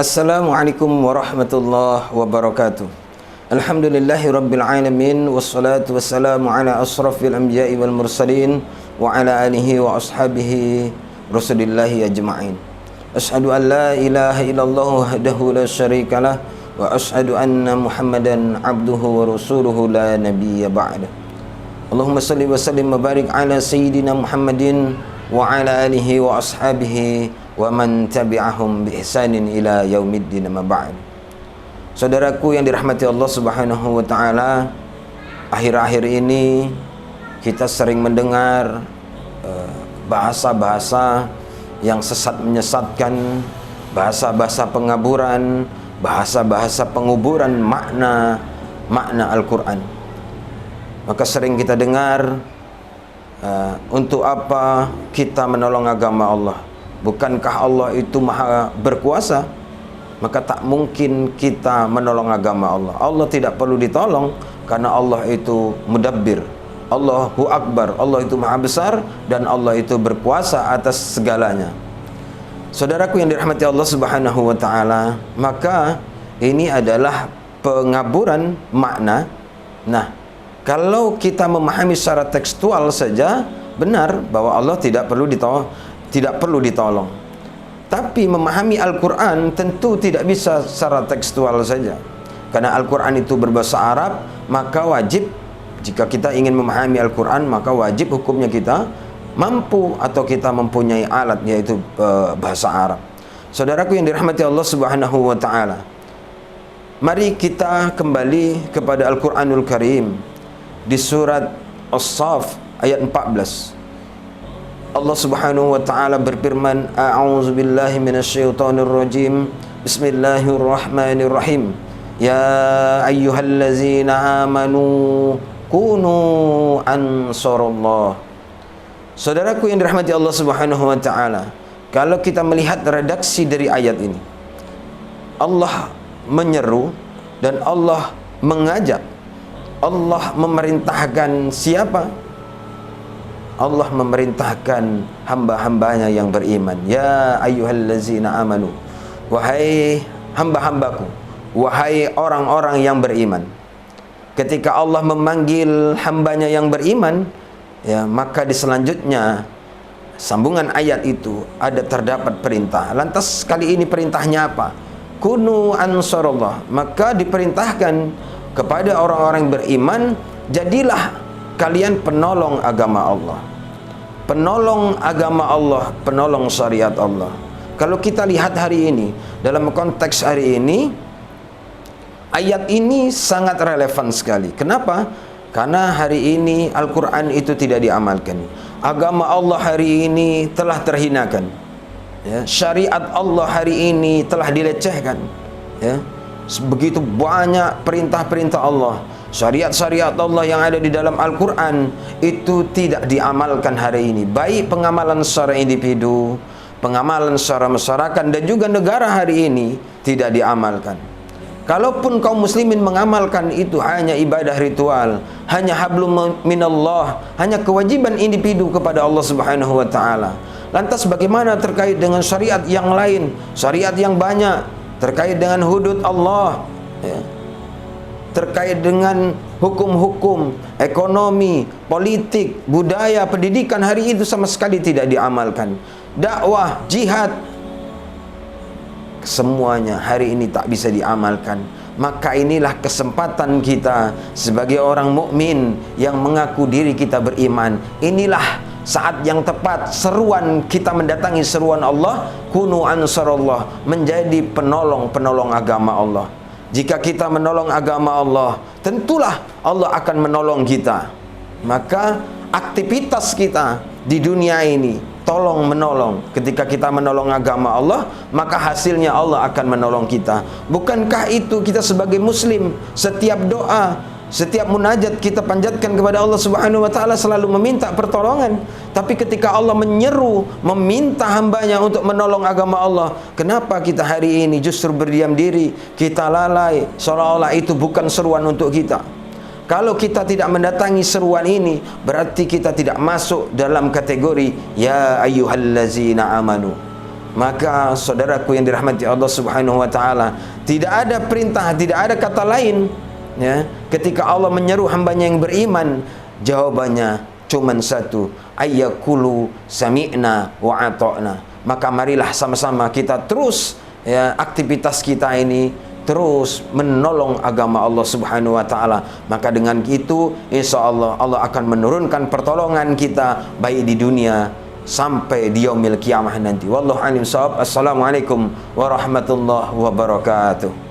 Assalamualaikum warahmatullahi wabarakatuh. Alhamdulillahi rabbil alamin, wassalatu wassalamu ala asrafil anbiya'i wal mursalin wa ala alihi wa ashabihi rasulillahi ajma'in. Ashhadu an la ilaha illallah wahdahu la syarikalah wa ashhadu anna Muhammadan abduhu wa rasuluhu la nabiyya ba'da. Allahumma salli wa sallim wa barik ala sayyidina Muhammadin wa ala alihi wa ashabihi wa man tabi'ahum bi ihsanin ila yaumiddin, amma ba'd. Saudaraku yang dirahmati Allah Subhanahu wa taala, akhir-akhir ini kita sering mendengar bahasa-bahasa yang sesat menyesatkan, bahasa-bahasa pengaburan, bahasa-bahasa penguburan makna Al-Quran. Maka sering kita dengar, untuk apa kita menolong agama Allah? Bukankah Allah itu maha berkuasa? Maka tak mungkin kita menolong agama Allah. Allah tidak perlu ditolong karena Allah itu mudabbir, Allahu Akbar, Allah itu maha besar dan Allah itu berkuasa atas segalanya. Saudaraku yang dirahmati Allah Subhanahu wa taala, maka ini adalah pengaburan makna. Nah, kalau kita memahami secara tekstual saja, benar bahwa Allah tidak perlu ditolong. Tapi memahami Al-Quran tentu tidak bisa secara tekstual saja. Karena Al-Quran itu berbahasa Arab, maka wajib, jika kita ingin memahami Al-Quran, maka wajib hukumnya kita mampu atau kita mempunyai alat, yaitu bahasa Arab. Saudaraku yang dirahmati Allah Subhanahu wa ta'ala, mari kita kembali kepada Al-Quranul Karim di surat As-Saff ayat 14. Allah Subhanahu wa taala berfirman, a'udzu billahi minasyaitonir rajim. Bismillahirrahmanirrahim. Ya ayyuhallazina amanu kunu ansarullah. Saudaraku yang dirahmati Allah Subhanahu wa taala, kalau kita melihat redaksi dari ayat ini, Allah menyeru dan Allah mengajak, Allah memerintahkan siapa? Allah memerintahkan hamba-hambanya yang beriman. Ya ayyuhallazina amanu, wahai hamba-hambaku, wahai orang-orang yang beriman. Ketika Allah memanggil hambanya yang beriman, ya, maka di selanjutnya sambungan ayat itu terdapat perintah. Lantas kali ini perintahnya apa? Kunu ansarullah. Maka diperintahkan kepada orang-orang beriman, jadilah kalian penolong agama Allah, penolong agama Allah, penolong syariat Allah. Kalau kita lihat hari ini, dalam konteks hari ini, ayat ini sangat relevan sekali. Kenapa? Karena hari ini Al-Quran itu tidak diamalkan. Agama Allah hari ini telah terhinakan, ya. Syariat Allah hari ini telah dilecehkan, ya. Begitu banyak perintah-perintah Allah, syariat-syariat Allah yang ada di dalam Al-Quran itu tidak diamalkan hari ini. Baik pengamalan secara individu, pengamalan secara masyarakat, dan juga negara hari ini tidak diamalkan. Kalaupun kaum muslimin mengamalkan itu hanya ibadah ritual, hanya hablum minallah, hanya kewajiban individu kepada Allah Subhanahu wa taala. Lantas bagaimana terkait dengan syariat yang lain, syariat yang banyak, terkait dengan hudud Allah, ya, terkait dengan hukum-hukum, ekonomi, politik, budaya, pendidikan, hari itu sama sekali tidak diamalkan. Dakwah, jihad, semuanya hari ini tak bisa diamalkan. Maka inilah kesempatan kita sebagai orang mukmin yang mengaku diri kita beriman. Inilah saat yang tepat, seruan kita mendatangi seruan Allah, kunu ansarullah, menjadi penolong-penolong agama Allah. Jika kita menolong agama Allah, tentulah Allah akan menolong kita. Maka aktivitas kita di dunia ini tolong menolong. Ketika kita menolong agama Allah, maka hasilnya Allah akan menolong kita. Bukankah itu kita sebagai muslim, setiap doa, setiap munajat kita panjatkan kepada Allah Subhanahu wa taala selalu meminta pertolongan. Tapi ketika Allah menyeru, meminta hambanya untuk menolong agama Allah, kenapa kita hari ini justru berdiam diri, kita lalai, seolah-olah itu bukan seruan untuk kita? Kalau kita tidak mendatangi seruan ini, berarti kita tidak masuk dalam kategori ya ayyuhallazina amanu. Maka saudaraku yang dirahmati Allah Subhanahu wa taala, tidak ada perintah, tidak ada kata lain ya, ketika Allah menyeru hambanya yang beriman, jawabannya cuman satu, ayyakulu sami'na wa ata'na. Maka marilah sama-sama kita terus ya, aktivitas kita ini terus menolong agama Allah Subhanahu wa taala. Maka dengan itu insyaallah Allah akan menurunkan pertolongan kita baik di dunia sampai di yaumil qiyamah nanti. Wallahu a'lam bissawab. Assalamualaikum warahmatullahi wabarakatuh.